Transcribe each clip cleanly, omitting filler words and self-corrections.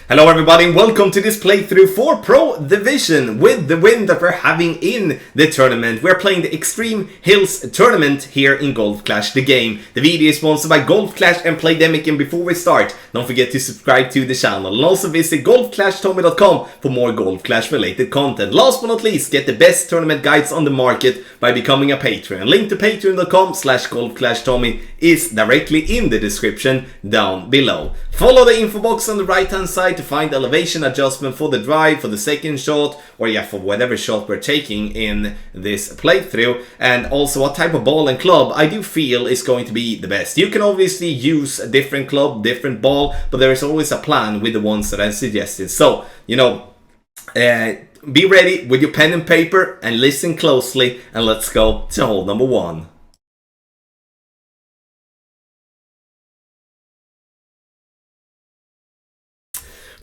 Hello everybody and welcome to this playthrough for Pro Division. With the win that we're having in the tournament, we're playing the Extreme Hills tournament here in Golf Clash the game. The video is sponsored by Golf Clash and Playdemic, and before we start, don't forget to subscribe to the channel and also visit golfclashtommy.com for more Golf Clash related content. Last but not least, get the best tournament guides on the market by becoming a Patreon. Link to patreon.com/golfclashtommy is directly in the description down below. Follow the info box on the right hand side to find elevation adjustment for the drive, for the second shot, or for whatever shot we're taking in this playthrough, and also what type of ball and club I do feel is going to be the best. You can obviously use a different club, different ball, but there is always a plan with the ones that I suggested. So, be ready with your pen and paper and listen closely, and let's go to hole number one.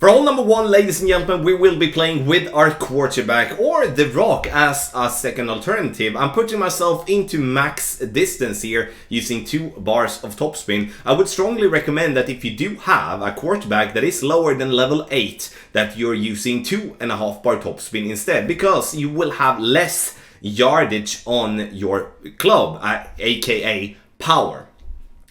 For hole number one, ladies and gentlemen, we will be playing with our quarterback or the rock as a second alternative. I'm putting myself into max distance here using 2 bars of topspin. I would strongly recommend that if you do have a quarterback that is lower than level 8, that you're using 2.5 bar topspin instead, because you will have less yardage on your club, aka power.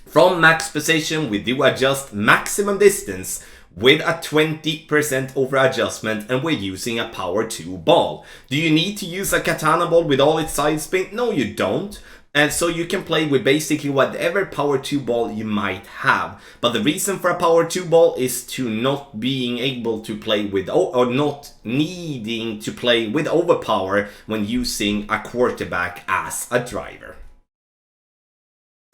From max position, we do adjust maximum distance with a 20% over adjustment, and we're using a power 2 ball. Do you need to use a katana ball with all its side spin? No, you don't. And so you can play with basically whatever power 2 ball you might have. But the reason for a power 2 ball is to not being able to play with, or not needing to play with overpower when using a quarterback as a driver.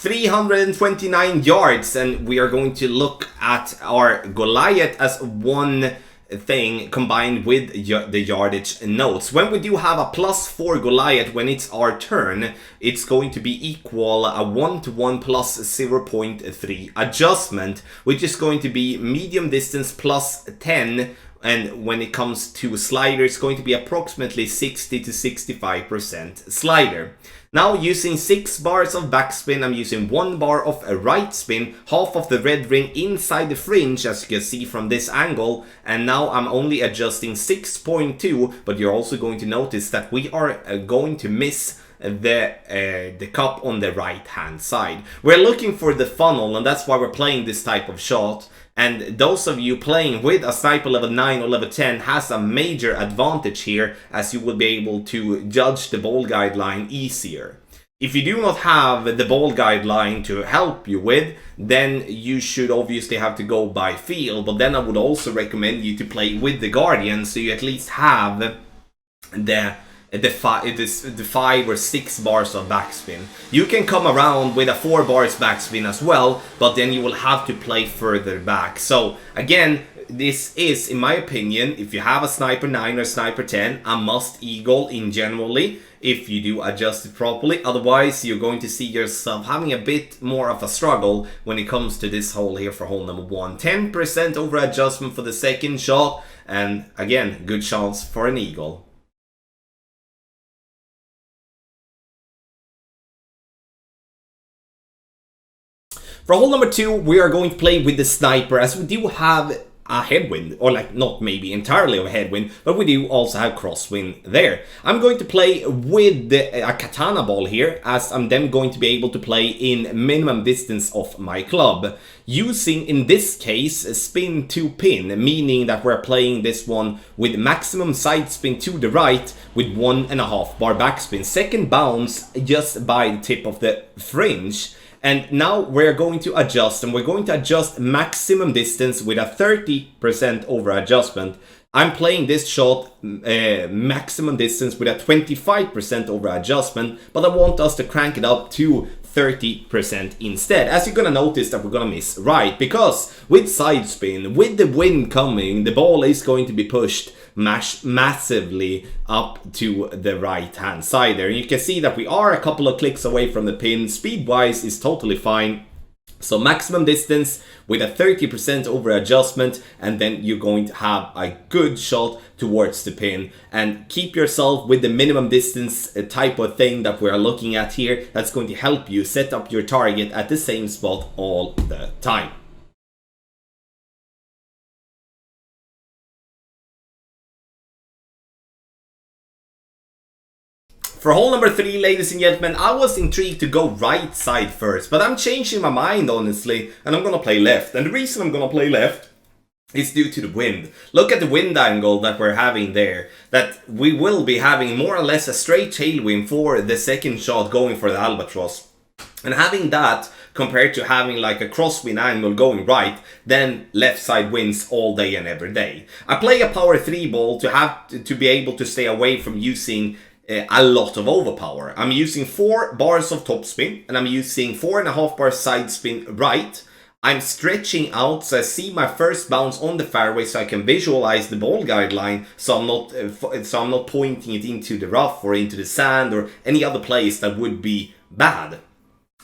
329 yards, and we are going to look at our Goliath as one thing combined with the yardage notes. When we do have a +4 Goliath when it's our turn, it's going to be equal a 1-to-1 plus 0.3 adjustment, which is going to be medium distance +10. And when it comes to slider, it's going to be approximately 60 to 65% slider. Now, using 6 bars of backspin, I'm using 1 bar of a right spin, half of the red ring inside the fringe, as you can see from this angle, and now I'm only adjusting 6.2, but you're also going to notice that we are going to miss the cup on the right hand side. We're looking for the funnel, and that's why we're playing this type of shot. And those of you playing with a sniper level 9 or level 10 has a major advantage here, as you will be able to judge the ball guideline easier. If you do not have the ball guideline to help you with, then you should obviously have to go by feel. But then I would also recommend you to play with the Guardian, so you at least have the 5 or 6 bars of backspin. You can come around with a 4 bars backspin as well, but then you will have to play further back. So again, this is, in my opinion, if you have a sniper 9 or sniper 10, a must eagle in generally, if you do adjust it properly. Otherwise, you're going to see yourself having a bit more of a struggle when it comes to this hole here for hole number one. 10% over adjustment for the second shot, and again, good chance for an eagle. For hole number 2, we are going to play with the sniper, as we do have a headwind, or not maybe entirely a headwind, but we do also have crosswind there. I'm going to play with a katana ball here, as I'm then going to be able to play in minimum distance of my club, using in this case spin to pin, meaning that we're playing this one with maximum side spin to the right with 1.5 bar backspin, second bounce just by the tip of the fringe. And now we're going to adjust, and we're going to adjust maximum distance with a 30% over adjustment. I'm playing this shot maximum distance with a 25% over adjustment, but I want us to crank it up to 30% instead. As you're gonna notice that we're gonna miss right, because with side spin, with the wind coming, the ball is going to be pushed massively up to the right hand side there. And you can see that we are a couple of clicks away from the pin. Speed wise is totally fine. So maximum distance with a 30% over adjustment, and then you're going to have a good shot towards the pin. And keep yourself with the minimum distance type of thing that we're looking at here. That's going to help you set up your target at the same spot all the time. For hole number 3, ladies and gentlemen, I was intrigued to go right side first, but I'm changing my mind, honestly, and I'm gonna play left. And the reason I'm gonna play left is due to the wind. Look at the wind angle that we're having there, that we will be having more or less a straight tailwind for the second shot going for the albatross. And having that compared to having like a crosswind angle going right, then left side wins all day and every day. I play a power 3 ball to be able to stay away from using a lot of overpower. I'm using 4 bars of topspin and I'm using 4.5 bars side spin right. I'm stretching out so I see my first bounce on the fairway so I can visualize the ball guideline, so I'm not pointing it into the rough or into the sand or any other place that would be bad.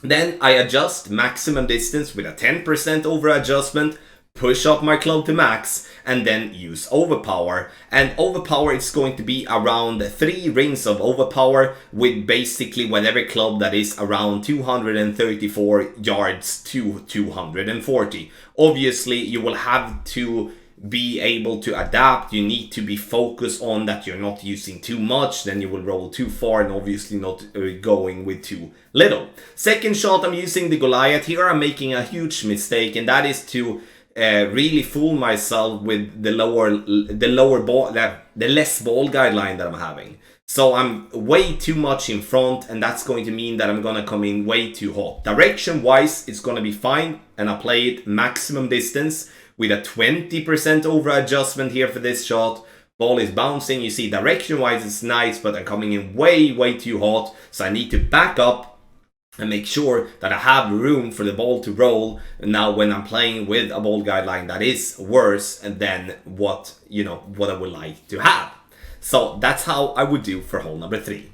Then I adjust maximum distance with a 10% over adjustment, push up my club to max, and then use overpower. And overpower is going to be around 3 rings of overpower with basically whatever club that is around 234 yards to 240. Obviously, you will have to be able to adapt. You need to be focused on that you're not using too much, then you will roll too far and obviously not going with too little. Second shot, I'm using the Goliath. Here I'm making a huge mistake, and that is to really fool myself with the lower ball, the less ball guideline that I'm having. So I'm way too much in front, and that's going to mean that I'm gonna come in way too hot. Direction wise, it's gonna be fine, and I play it maximum distance with a 20% over adjustment here for this shot. Ball is bouncing, you see direction wise it's nice, but I'm coming in way too hot, so I need to back up and make sure that I have room for the ball to roll now when I'm playing with a ball guideline that is worse than what I would like to have. So that's how I would do for hole number 3.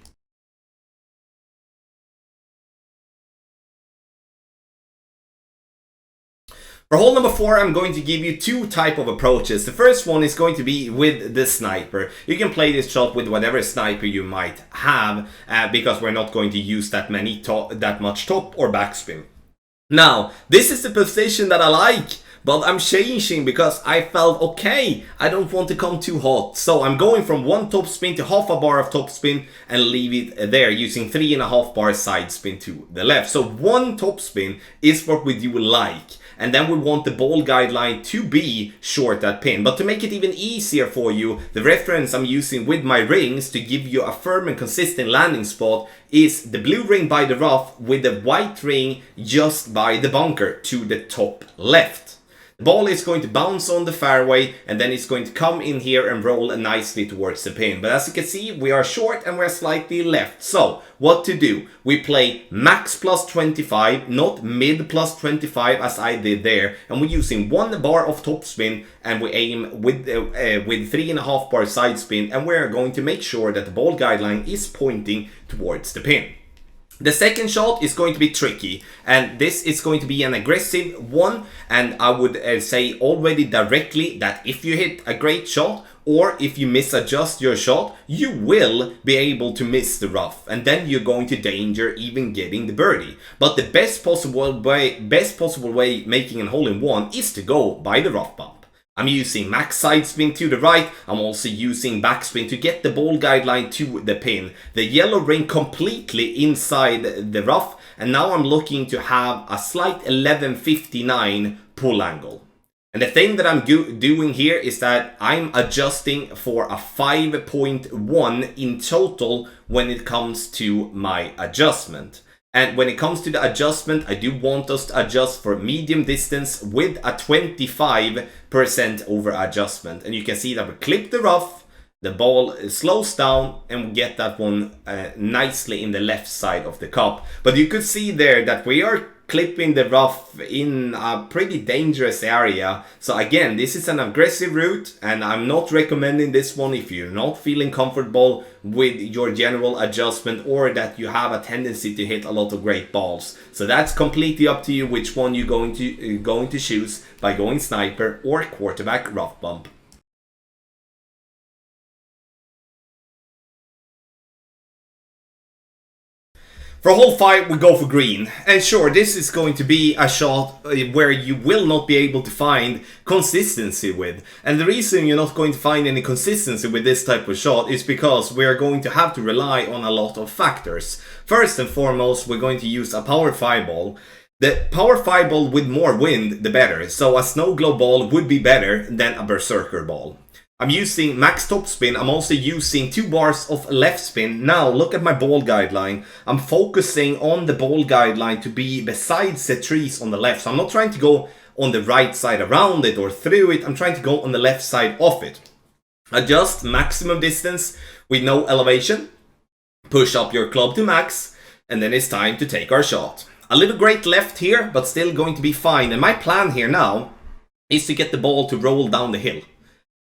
For hole number 4, I'm going to give you 2 type of approaches. The first one is going to be with the sniper. You can play this shot with whatever sniper you might have, because we're not going to use that much top or backspin. Now, this is the position that I like, but I'm changing because I felt, okay, I don't want to come too hot. So I'm going from 1 topspin to half a bar of topspin and leave it there using 3.5 bar side spin to the left. So 1 topspin is what we do like. And then we want the ball guideline to be short at pin. But to make it even easier for you, the reference I'm using with my rings to give you a firm and consistent landing spot is the blue ring by the rough with the white ring just by the bunker to the top left. The ball is going to bounce on the fairway and then it's going to come in here and roll nicely towards the pin. But as you can see, we are short and we're slightly left. So what to do? We play max plus 25, not mid plus 25 as I did there. And we're using 1 bar of topspin and we aim with 3.5 bar side spin, and we're going to make sure that the ball guideline is pointing towards the pin. The second shot is going to be tricky, and this is going to be an aggressive one, and I would say already directly that if you hit a great shot or if you misadjust your shot, you will be able to miss the rough, and then you're going to danger even getting the birdie. But the best possible way making a hole-in-one is to go by the rough bump. I'm using max side spin to the right. I'm also using backspin to get the ball guideline to the pin. The yellow ring completely inside the rough, and now I'm looking to have a slight 11:59 pull angle. And the thing that I'm doing here is that I'm adjusting for a 5.1 in total when it comes to my adjustment. And when it comes to the adjustment, I do want us to adjust for medium distance with a 25% over adjustment. And you can see that we clip the rough, the ball slows down, and we get that one nicely in the left side of the cup. But you could see there that we are clipping the rough in a pretty dangerous area. So again, this is an aggressive route, and I'm not recommending this one if you're not feeling comfortable with your general adjustment or that you have a tendency to hit a lot of great balls. So that's completely up to you which one you're going to choose by going sniper or quarterback rough bump. For hole 5, we go for green. And sure, this is going to be a shot where you will not be able to find consistency with. And the reason you're not going to find any consistency with this type of shot is because we are going to have to rely on a lot of factors. First and foremost, we're going to use a power 5 ball. The power 5 ball with more wind, the better. So a snow globe ball would be better than a berserker ball. I'm using max topspin. I'm also using 2 bars of left spin. Now look at my ball guideline. I'm focusing on the ball guideline to be besides the trees on the left. So I'm not trying to go on the right side around it or through it. I'm trying to go on the left side of it. Adjust maximum distance with no elevation. Push up your club to max. And then it's time to take our shot. A little great left here, but still going to be fine. And my plan here now is to get the ball to roll down the hill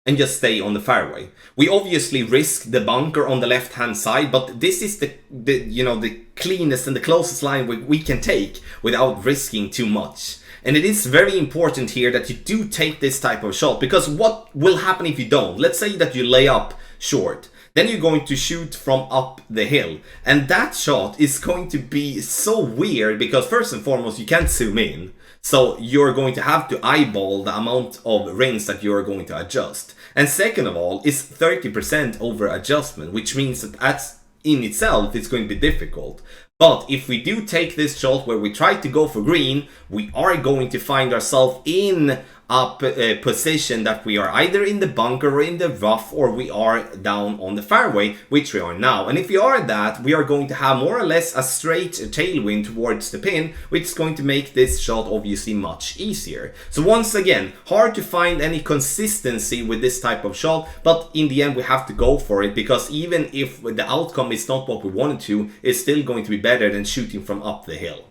and just stay on the fairway. We obviously risk the bunker on the left hand side, but this is the cleanest and the closest line we can take without risking too much. And it is very important here that you do take this type of shot, because what will happen if you don't? Let's say that you lay up short. Then you're going to shoot from up the hill. And that shot is going to be so weird because first and foremost, you can't zoom in. So you're going to have to eyeball the amount of rings that you're going to adjust. And second of all, it's 30% over adjustment, which means that in itself, it's going to be difficult. But if we do take this shot where we try to go for green, we are going to find ourselves in a position that we are either in the bunker or in the rough, or we are down on the fairway, which we are now. And if we are that, we are going to have more or less a straight tailwind towards the pin, which is going to make this shot obviously much easier. So once again, hard to find any consistency with this type of shot, but in the end we have to go for it, because even if the outcome is not what we wanted to, it's still going to be better than shooting from up the hill.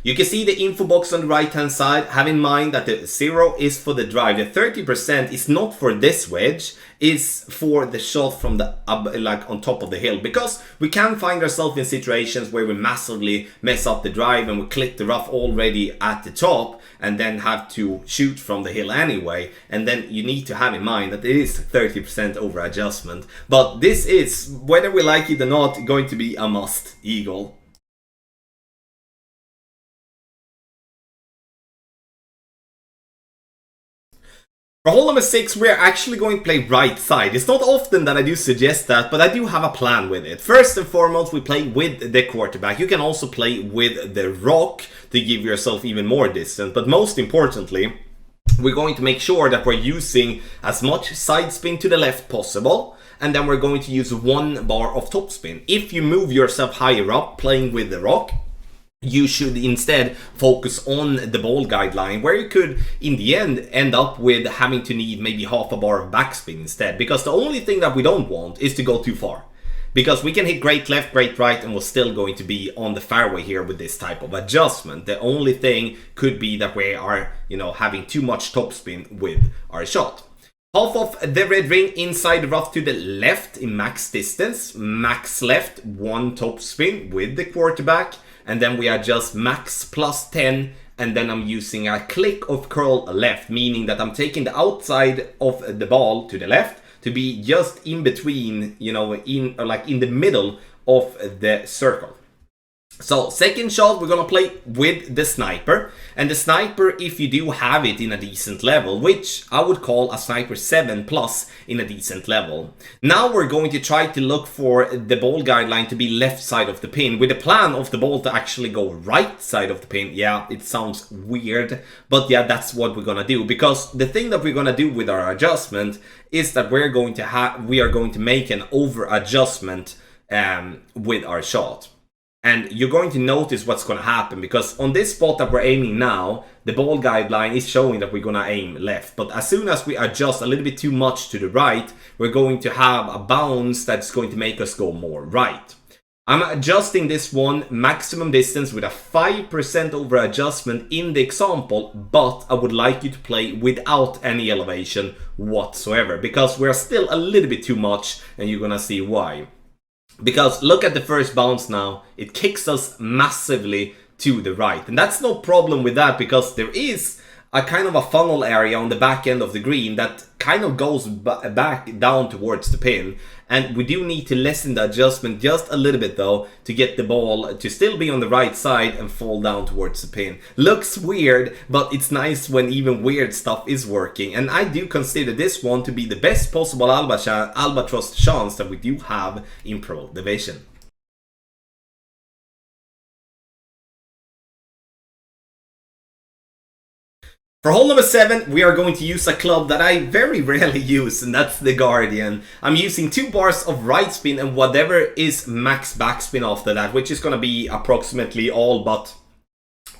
You can see the info box on the right hand side. Have in mind that the 0 is for the drive. The 30% is not for this wedge, is for the shot from the like on top of the hill, because we can find ourselves in situations where we massively mess up the drive and we clip the rough already at the top and then have to shoot from the hill anyway. And then you need to have in mind that it is 30% over adjustment. But this is, whether we like it or not, going to be a must eagle. For hole number 6, we're actually going to play right side. It's not often that I do suggest that, but I do have a plan with it. First and foremost, we play with the quarterback. You can also play with the rock to give yourself even more distance. But most importantly, we're going to make sure that we're using as much side spin to the left possible. And then we're going to use 1 bar of topspin. If you move yourself higher up playing with the rock, you should instead focus on the ball guideline, where you could in the end up with having to need maybe half a bar of backspin instead, because the only thing that we don't want is to go too far, because we can hit great left, great right, and we're still going to be on the fairway here with this type of adjustment. The only thing could be that we are, having too much topspin with our shot. Half of the red ring inside the rough to the left in max distance, max left, 1 topspin with the quarterback. And then we adjust max plus 10, and then I'm using a click of curl left, meaning that I'm taking the outside of the ball to the left to be just in between, in the middle of the circle. So second shot, we're gonna play with the sniper. And the sniper, if you do have it in a decent level, which I would call a sniper 7+ in a decent level. Now we're going to try to look for the ball guideline to be left side of the pin, with the plan of the ball to actually go right side of the pin. Yeah, it sounds weird, but yeah, that's what we're gonna do. Because the thing that we're gonna do with our adjustment is that we are going to make an over adjustment with our shot. And you're going to notice what's going to happen, because on this spot that we're aiming now, the ball guideline is showing that we're going to aim left. But as soon as we adjust a little bit too much to the right, we're going to have a bounce that's going to make us go more right. I'm adjusting this one maximum distance with a 5% over adjustment in the example, but I would like you to play without any elevation whatsoever, because we're still a little bit too much, and you're going to see why. Because look at the first bounce now, it kicks us massively to the right. And that's no problem with that, because there is a kind of a funnel area on the back end of the green that kind of goes back down towards the pin. And we do need to lessen the adjustment just a little bit though to get the ball to still be on the right side and fall down towards the pin. Looks weird, but it's nice when even weird stuff is working. And I do consider this one to be the best possible albatross chance that we do have in Pro Division. For hole number 7, we are going to use a club that I very rarely use, and that's the Guardian. I'm using 2 bars of right spin and whatever is max backspin after that, which is going to be approximately all but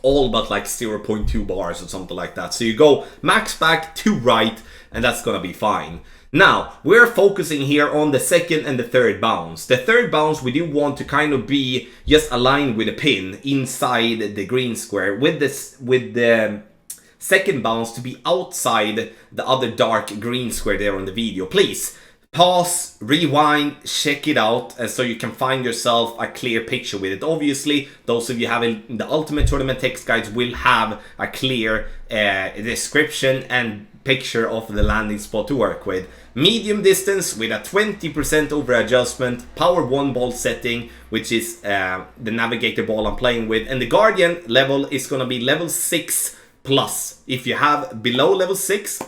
like 0.2 bars or something like that. So you go max back to right, and that's going to be fine. Now, we're focusing here on the second and the third bounce. The third bounce, we do want to kind of be just aligned with a pin inside the green square, with the second bounce to be outside the other dark green square there on the video. Please pause, rewind, check it out so you can find yourself a clear picture with it. Obviously, those of you having the Ultimate Tournament text guides will have a clear description and picture of the landing spot to work with. Medium distance with a 20% over adjustment, power 1 ball setting, which is the navigator ball I'm playing with, and the Guardian level is going to be level 6 plus. If you have below level 6,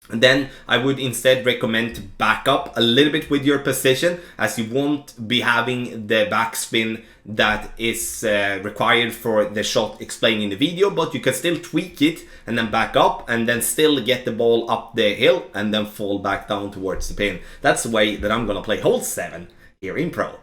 then I would instead recommend to back up a little bit with your position, as you won't be having the backspin that is required for the shot explained in the video, but you can still tweak it and then back up and then still get the ball up the hill and then fall back down towards the pin. That's the way that I'm gonna play hole 7 here in Pro.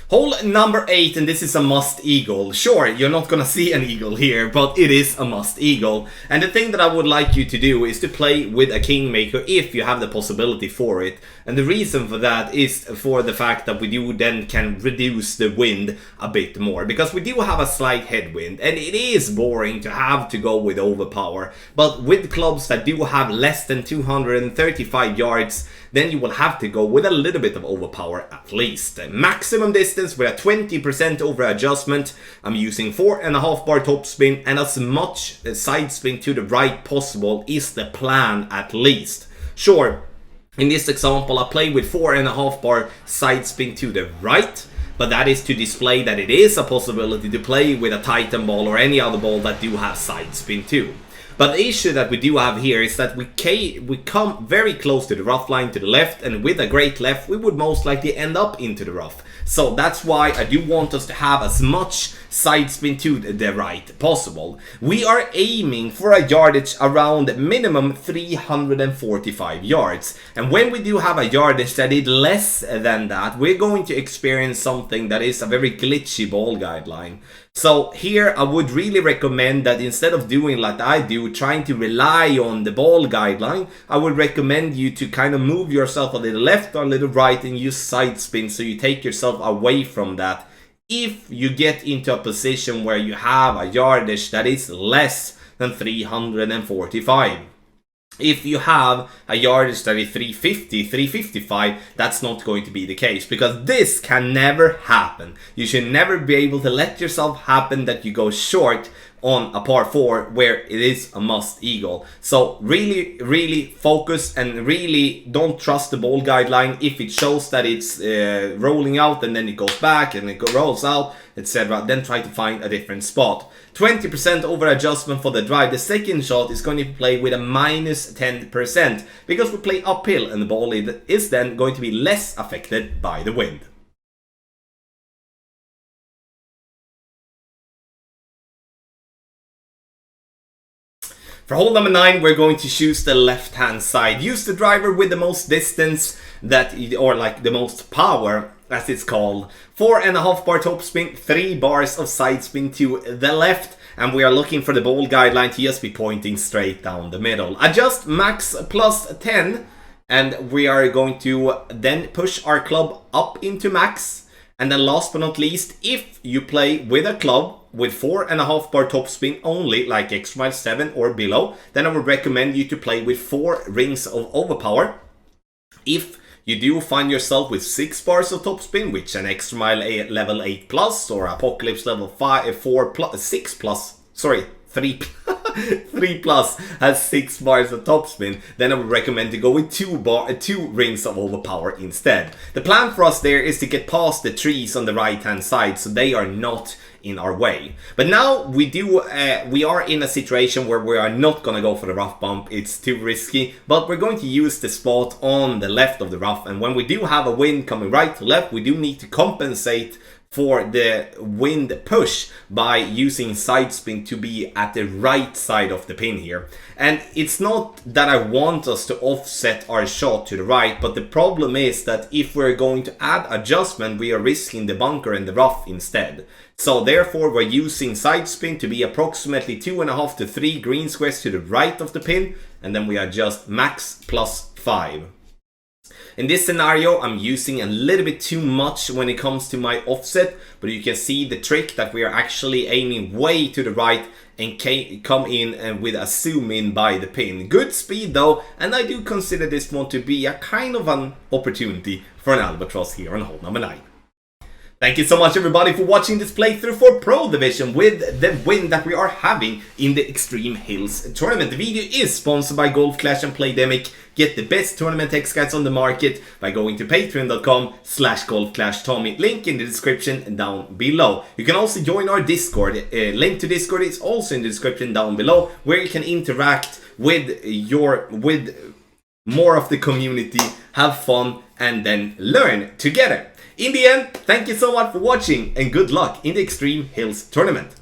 Hole number 8, and this is a must eagle. Sure, you're not gonna see an eagle here, but it is a must eagle. And the thing that I would like you to do is to play with a kingmaker if you have the possibility for it. And the reason for that is for the fact that we do then can reduce the wind a bit more, because we do have a slight headwind, and it is boring to have to go with overpower. But with clubs that do have less than 235 yards, then you will have to go with a little bit of overpower at least. Maximum distance with a 20% over adjustment. I'm using 4.5 bar topspin, and as much side spin to the right possible is the plan at least. Sure, in this example I play with 4.5 bar side spin to the right, but that is to display that it is a possibility to play with a Titan ball or any other ball that do have side spin too. But the issue that we do have here is that we come very close to the rough line to the left, and with a great left we would most likely end up into the rough. So that's why I do want us to have as much side spin to the right possible. We are aiming for a yardage around minimum 345 yards. And when we do have a yardage that is less than that, we're going to experience something that is a very glitchy ball guideline. So here I would really recommend that instead of doing like I do, trying to rely on the ball guideline, I would recommend you to kind of move yourself a little left or a little right and use side spin, so you take yourself away from that. If you get into a position where you have a yardage that is less than 345. If you have a yardage that is 350, 355, that's not going to be the case, because this can never happen. You should never be able to let yourself happen that you go short on a par 4 where it is a must eagle. So really focus and really don't trust the ball guideline. If it shows that it's rolling out and then it goes back and it rolls out, etc., then try to find a different spot. 20% over adjustment for the drive. The second shot is going to play with a minus 10% because we play uphill and the ball is then going to be less affected by the wind. For hole number 9, we're going to choose the left hand side. Use the driver with the most distance or like the most power, as it's called. 4.5 bar topspin, 3 bars of side spin to the left, and we are looking for the ball guideline to just be pointing straight down the middle. Adjust max plus 10, and we are going to then push our club up into max. And then last but not least, if you play with a club with 4.5 bar topspin only, like X-Mile 7 or below, then I would recommend you to play with 4 rings of overpower. If you do find yourself with 6 bars of topspin, which an extra mile level 8 plus or apocalypse level 5, 4 plus, 6 plus, sorry, 3 3 plus has 6 bars of topspin, then I would recommend to go with 2 rings of overpower instead. The plan for us there is to get past the trees on the right hand side so they are not in our way. But now we are in a situation where we are not gonna go for the rough bump, it's too risky, but we're going to use the spot on the left of the rough, and when we do have a wind coming right to left, we do need to compensate for the wind push by using side spin to be at the right side of the pin here. And it's not that I want us to offset our shot to the right, but the problem is that if we're going to add adjustment, we are risking the bunker and the rough instead. So therefore we're using side spin to be approximately 2.5 to 3 green squares to the right of the pin, and then we adjust max plus 5. In this scenario, I'm using a little bit too much when it comes to my offset, but you can see the trick that we are actually aiming way to the right and come in and with a zoom in by the pin. Good speed though, and I do consider this one to be a kind of an opportunity for an albatross here on hole number 9. Thank you so much everybody for watching this playthrough for Pro Division with the win that we are having in the Extreme Hills tournament. The video is sponsored by Golf Clash and Playdemic. Get the best tournament X guides on the market by going to patreon.com/golfclashtommy. Link in the description down below. You can also join our Discord. Link to Discord is also in the description down below, where you can interact with more of the community, have fun, and then learn together. In the end, thank you so much for watching and good luck in the Extreme Hills tournament.